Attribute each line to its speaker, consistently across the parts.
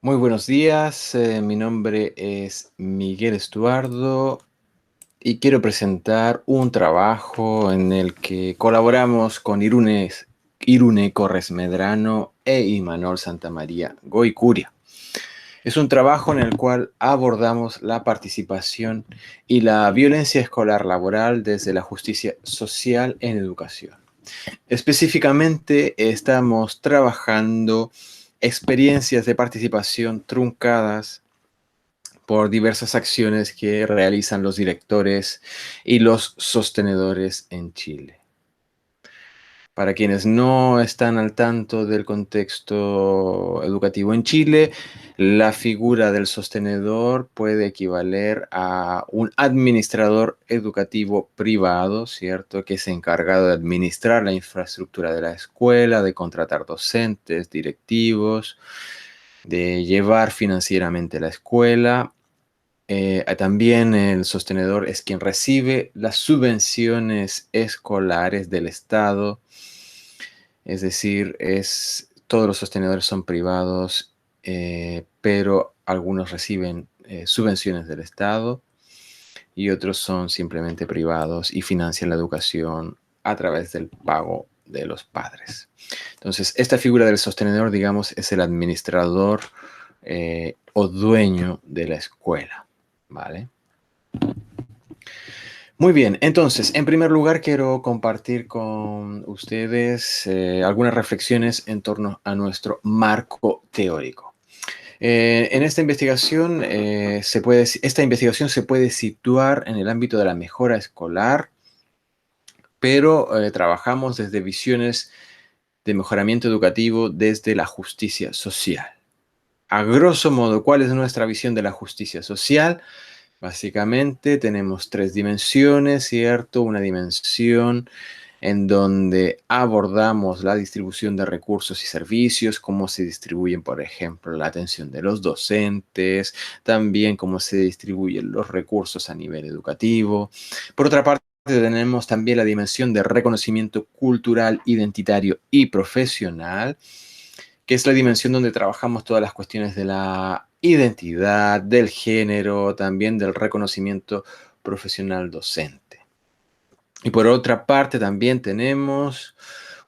Speaker 1: Muy buenos días, mi nombre es Miguel Estuardo y quiero presentar un trabajo en el que colaboramos con Irune Corres Medrano e Imanol Santamaría Goicuria. Es un trabajo en el cual abordamos la participación y la violencia escolar laboral desde la justicia social en educación. Específicamente estamos trabajando experiencias de participación truncadas por diversas acciones que realizan los directores y los sostenedores en Chile. Para quienes no están al tanto del contexto educativo en Chile, la figura del sostenedor puede equivaler a un administrador educativo privado, ¿cierto? Que es encargado de administrar la infraestructura de la escuela, de contratar docentes, directivos, de llevar financieramente la escuela. También el sostenedor es quien recibe las subvenciones escolares del Estado, es decir, todos los sostenedores son privados, pero algunos reciben subvenciones del Estado y otros son simplemente privados y financian la educación a través del pago de los padres. Entonces, esta figura del sostenedor, digamos, es el administrador o dueño de la escuela, ¿vale? Muy bien, entonces, en primer lugar quiero compartir con ustedes algunas reflexiones en torno a nuestro marco teórico. En esta investigación, esta investigación se puede situar en el ámbito de la mejora escolar, pero trabajamos desde visiones de mejoramiento educativo desde la justicia social. A grosso modo, ¿cuál es nuestra visión de la justicia social? Básicamente tenemos tres dimensiones, ¿cierto? Una dimensión en donde abordamos la distribución de recursos y servicios, cómo se distribuyen, por ejemplo, la atención de los docentes, también cómo se distribuyen los recursos a nivel educativo. Por otra parte, tenemos también la dimensión de reconocimiento cultural, identitario y profesional, que es la dimensión donde trabajamos todas las cuestiones de la identidad, del género, también del reconocimiento profesional docente. Y por otra parte también tenemos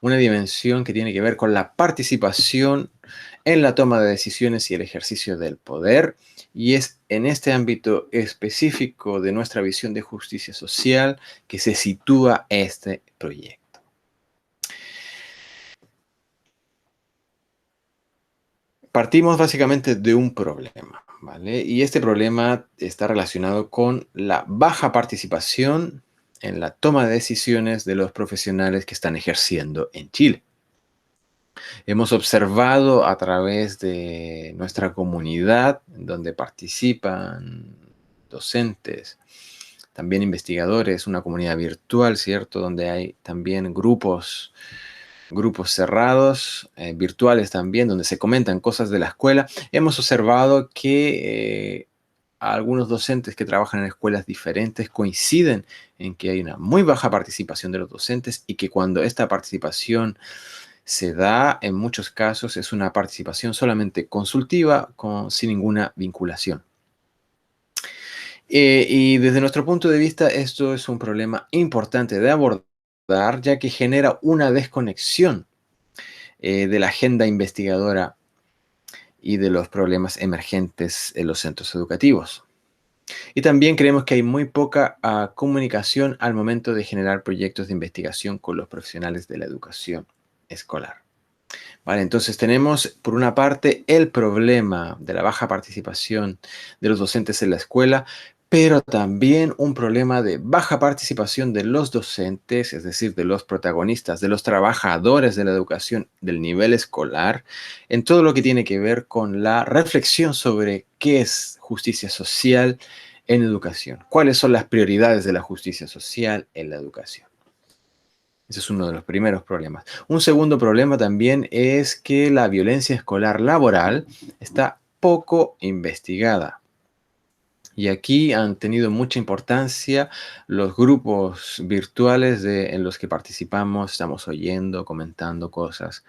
Speaker 1: una dimensión que tiene que ver con la participación en la toma de decisiones y el ejercicio del poder. Y es en este ámbito específico de nuestra visión de justicia social que se sitúa este proyecto. Partimos básicamente de un problema, ¿vale? Y este problema está relacionado con la baja participación en la toma de decisiones de los profesionales que están ejerciendo en Chile. Hemos observado a través de nuestra comunidad, donde participan docentes, también investigadores, una comunidad virtual, ¿cierto? Donde hay también grupos cerrados, virtuales también, donde se comentan cosas de la escuela. Hemos observado que algunos docentes que trabajan en escuelas diferentes coinciden en que hay una muy baja participación de los docentes y que cuando esta participación se da, en muchos casos es una participación solamente consultiva, sin ninguna vinculación. Y desde nuestro punto de vista, esto es un problema importante de abordar, ya que genera una desconexión de la agenda investigadora y de los problemas emergentes en los centros educativos. Y también creemos que hay muy poca comunicación al momento de generar proyectos de investigación con los profesionales de la educación escolar. Vale, entonces tenemos por una parte el problema de la baja participación de los docentes en la escuela, pero también un problema de baja participación de los docentes, es decir, de los protagonistas, de los trabajadores de la educación del nivel escolar, en todo lo que tiene que ver con la reflexión sobre qué es justicia social en educación, cuáles son las prioridades de la justicia social en la educación. Ese es uno de los primeros problemas. Un segundo problema también es que la violencia escolar laboral está poco investigada. Y aquí han tenido mucha importancia los grupos virtuales en los que participamos, estamos oyendo, comentando cosas.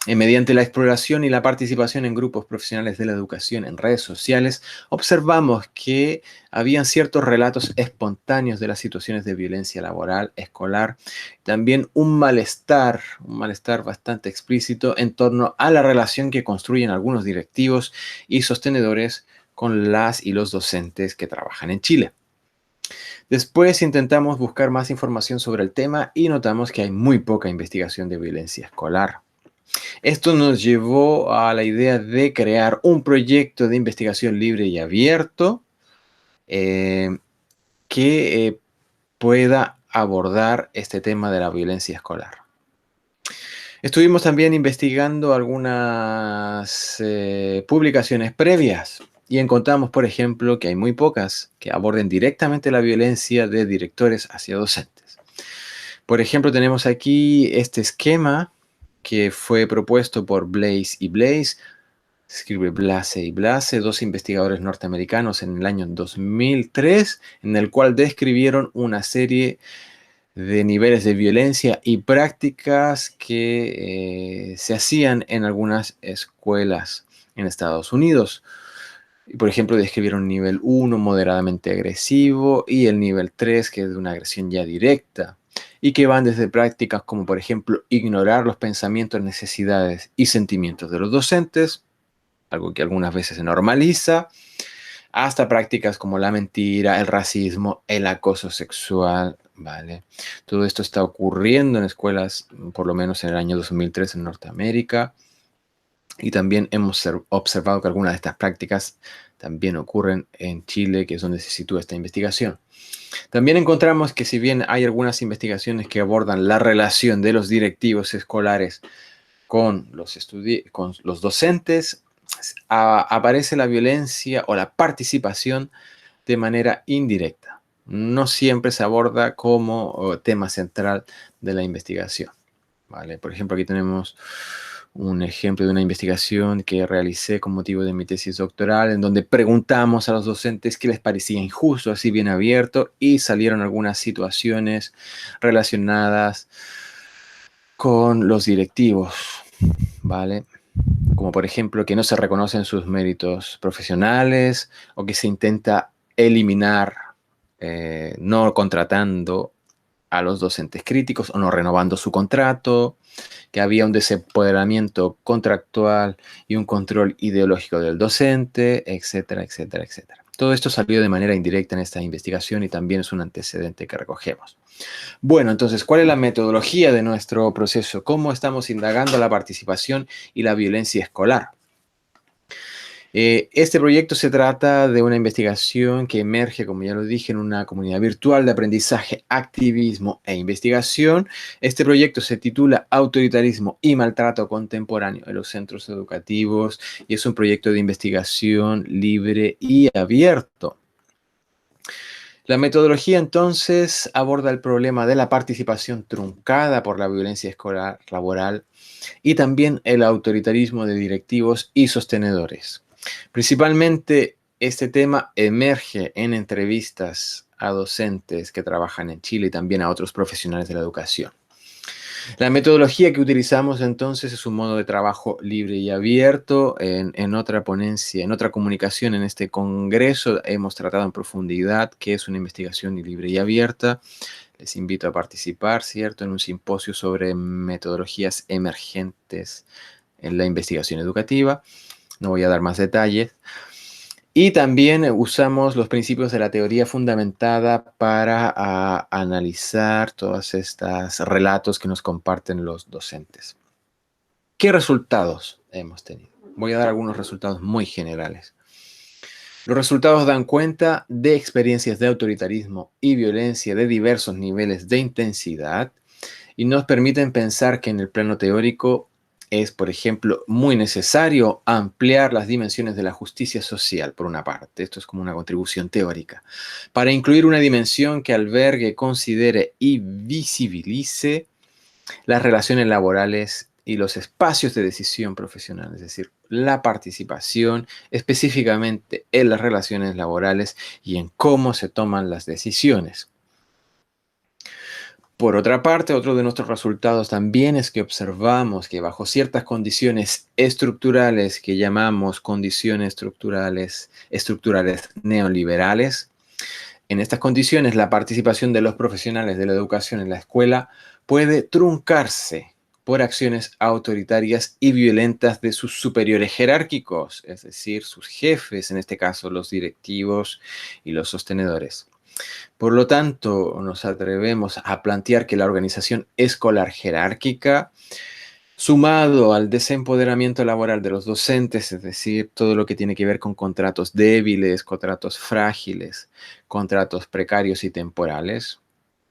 Speaker 1: Mediante la exploración y la participación en grupos profesionales de la educación en redes sociales, observamos que habían ciertos relatos espontáneos de las situaciones de violencia laboral, escolar, también un malestar bastante explícito en torno a la relación que construyen algunos directivos y sostenedores con las y los docentes que trabajan en Chile. Después intentamos buscar más información sobre el tema y notamos que hay muy poca investigación de violencia escolar. Esto nos llevó a la idea de crear un proyecto de investigación libre y abierto eh, que pueda abordar este tema de la violencia escolar. Estuvimos también investigando algunas publicaciones previas y encontramos, por ejemplo, que hay muy pocas que aborden directamente la violencia de directores hacia docentes. Por ejemplo, tenemos aquí este esquema que fue propuesto por Blaze y Blaze. Se escribe Blase y Blase, dos investigadores norteamericanos en el año 2003, en el cual describieron una serie de niveles de violencia y prácticas que se hacían en algunas escuelas en Estados Unidos. Por ejemplo, describieron nivel 1, moderadamente agresivo, y el nivel 3, que es de una agresión ya directa, y que van desde prácticas como, por ejemplo, ignorar los pensamientos, necesidades y sentimientos de los docentes, algo que algunas veces se normaliza, hasta prácticas como la mentira, el racismo, el acoso sexual, ¿vale? Todo esto está ocurriendo en escuelas, por lo menos en el año 2003 en Norteamérica, y también hemos observado que algunas de estas prácticas también ocurren en Chile, que es donde se sitúa esta investigación. También encontramos que si bien hay algunas investigaciones que abordan la relación de los directivos escolares con los docentes, aparece la violencia o la participación de manera indirecta. No siempre se aborda como tema central de la investigación, ¿vale? Por ejemplo, aquí tenemos un ejemplo de una investigación que realicé con motivo de mi tesis doctoral, en donde preguntamos a los docentes qué les parecía injusto, así bien abierto, y salieron algunas situaciones relacionadas con los directivos, ¿vale? Como por ejemplo que no se reconocen sus méritos profesionales o que se intenta eliminar no contratando a los docentes críticos o no renovando su contrato, que había un desempoderamiento contractual y un control ideológico del docente, etcétera, etcétera, etcétera. Todo esto salió de manera indirecta en esta investigación y también es un antecedente que recogemos. Bueno, entonces, ¿cuál es la metodología de nuestro proceso? ¿Cómo estamos indagando la participación y la violencia escolar? Este proyecto se trata de una investigación que emerge, como ya lo dije, en una comunidad virtual de aprendizaje, activismo e investigación. Este proyecto se titula Autoritarismo y Maltrato Contemporáneo en los Centros Educativos y es un proyecto de investigación libre y abierto. La metodología entonces aborda el problema de la participación truncada por la violencia escolar laboral y también el autoritarismo de directivos y sostenedores. Principalmente este tema emerge en entrevistas a docentes que trabajan en Chile y también a otros profesionales de la educación. La metodología que utilizamos entonces es un modo de trabajo libre y abierto. En otra ponencia, en otra comunicación en este congreso hemos tratado en profundidad qué es una investigación libre y abierta. Les invito a participar, ¿cierto?, en un simposio sobre metodologías emergentes en la investigación educativa. No voy a dar más detalles. Y también usamos los principios de la teoría fundamentada para analizar todos estos relatos que nos comparten los docentes. ¿Qué resultados hemos tenido? Voy a dar algunos resultados muy generales. Los resultados dan cuenta de experiencias de autoritarismo y violencia de diversos niveles de intensidad y nos permiten pensar que en el plano teórico es, por ejemplo, muy necesario ampliar las dimensiones de la justicia social, por una parte. Esto es como una contribución teórica. Para incluir una dimensión que albergue, considere y visibilice las relaciones laborales y los espacios de decisión profesional, es decir, la participación específicamente en las relaciones laborales y en cómo se toman las decisiones. Por otra parte, otro de nuestros resultados también es que observamos que bajo ciertas condiciones estructurales que llamamos condiciones estructurales neoliberales, en estas condiciones la participación de los profesionales de la educación en la escuela puede truncarse por acciones autoritarias y violentas de sus superiores jerárquicos, es decir, sus jefes, en este caso los directivos y los sostenedores. Por lo tanto, nos atrevemos a plantear que la organización escolar jerárquica, sumado al desempoderamiento laboral de los docentes, es decir, todo lo que tiene que ver con contratos débiles, contratos frágiles, contratos precarios y temporales,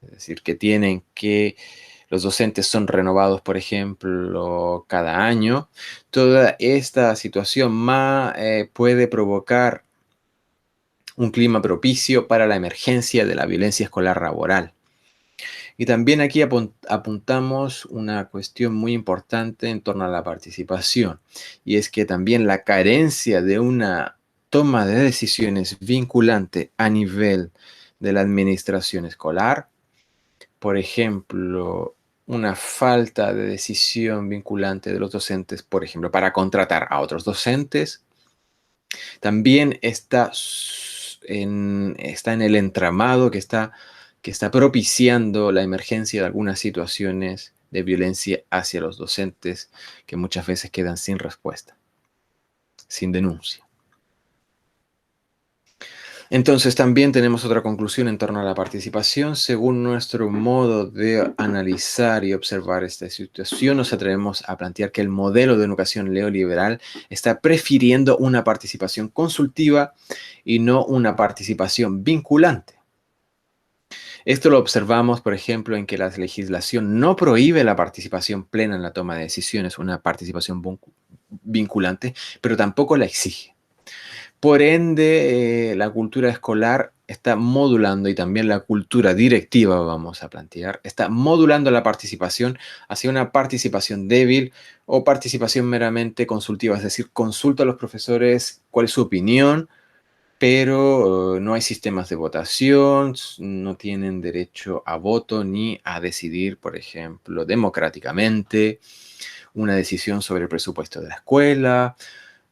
Speaker 1: es decir, los docentes son renovados, por ejemplo, cada año, toda esta situación puede provocar un clima propicio para la emergencia de la violencia escolar laboral. Y también aquí apuntamos una cuestión muy importante en torno a la participación, y es que también la carencia de una toma de decisiones vinculante a nivel de la administración escolar, por ejemplo, una falta de decisión vinculante de los docentes, por ejemplo, para contratar a otros docentes, también está en el entramado que está propiciando la emergencia de algunas situaciones de violencia hacia los docentes que muchas veces quedan sin respuesta, sin denuncia. Entonces también tenemos otra conclusión en torno a la participación. Según nuestro modo de analizar y observar esta situación, nos atrevemos a plantear que el modelo de educación neoliberal está prefiriendo una participación consultiva y no una participación vinculante. Esto lo observamos, por ejemplo, en que la legislación no prohíbe la participación plena en la toma de decisiones, una participación vinculante, pero tampoco la exige. Por ende, la cultura escolar está modulando, y también la cultura directiva, vamos a plantear, está modulando la participación hacia una participación débil o participación meramente consultiva, es decir, consulta a los profesores cuál es su opinión, pero no hay sistemas de votación, no tienen derecho a voto ni a decidir, por ejemplo, democráticamente, una decisión sobre el presupuesto de la escuela,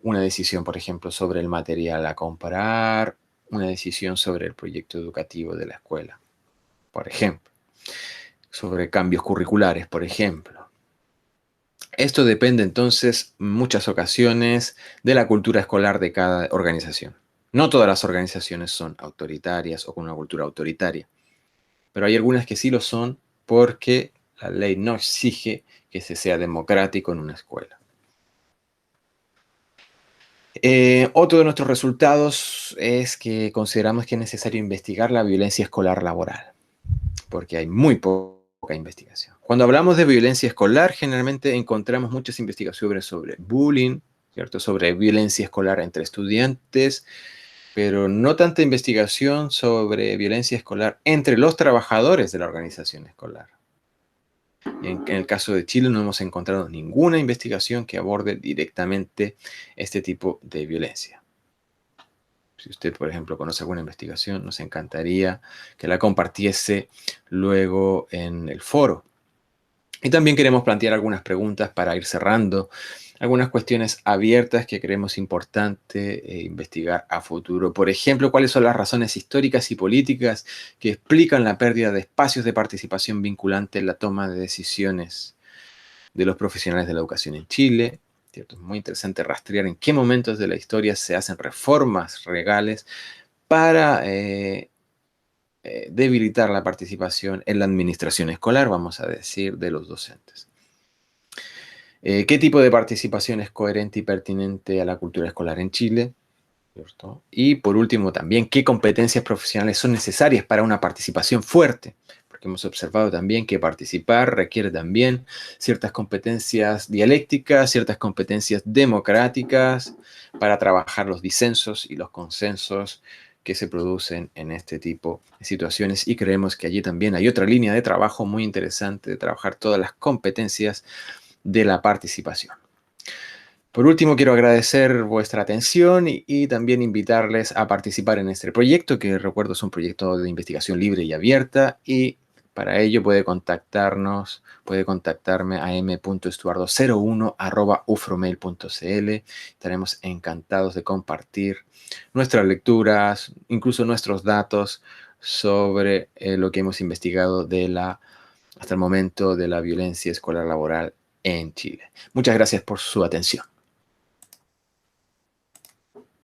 Speaker 1: una decisión, por ejemplo, sobre el material a comprar, una decisión sobre el proyecto educativo de la escuela, por ejemplo, sobre cambios curriculares, por ejemplo. Esto depende entonces, en muchas ocasiones, de la cultura escolar de cada organización. No todas las organizaciones son autoritarias o con una cultura autoritaria, pero hay algunas que sí lo son porque la ley no exige que se sea democrático en una escuela. Otro de nuestros resultados es que consideramos que es necesario investigar la violencia escolar laboral, porque hay muy poca investigación. Cuando hablamos de violencia escolar, generalmente encontramos muchas investigaciones sobre bullying, ¿cierto? Sobre violencia escolar entre estudiantes, pero no tanta investigación sobre violencia escolar entre los trabajadores de la organización escolar. En el caso de Chile no hemos encontrado ninguna investigación que aborde directamente este tipo de violencia. Si usted, por ejemplo, conoce alguna investigación, nos encantaría que la compartiese luego en el foro. Y también queremos plantear algunas preguntas para ir cerrando, algunas cuestiones abiertas que creemos importante investigar a futuro. Por ejemplo, ¿cuáles son las razones históricas y políticas que explican la pérdida de espacios de participación vinculante en la toma de decisiones de los profesionales de la educación en Chile? ¿Cierto? Es muy interesante rastrear en qué momentos de la historia se hacen reformas legales para debilitar la participación en la administración escolar, vamos a decir, de los docentes. ¿Qué tipo de participación es coherente y pertinente a la cultura escolar en Chile? ¿Cierto? Y por último también, ¿qué competencias profesionales son necesarias para una participación fuerte? Porque hemos observado también que participar requiere también ciertas competencias dialécticas, ciertas competencias democráticas para trabajar los disensos y los consensos que se producen en este tipo de situaciones, y creemos que allí también hay otra línea de trabajo muy interesante de trabajar todas las competencias de la participación. Por último, quiero agradecer vuestra atención y también invitarles a participar en este proyecto, que recuerdo es un proyecto de investigación libre y abierta, y para ello puede contactarme a m.estuardo01@ufromail.cl. Estaremos encantados de compartir nuestras lecturas, incluso nuestros datos sobre lo que hemos investigado hasta el momento de la violencia escolar laboral en Chile. Muchas gracias por su atención.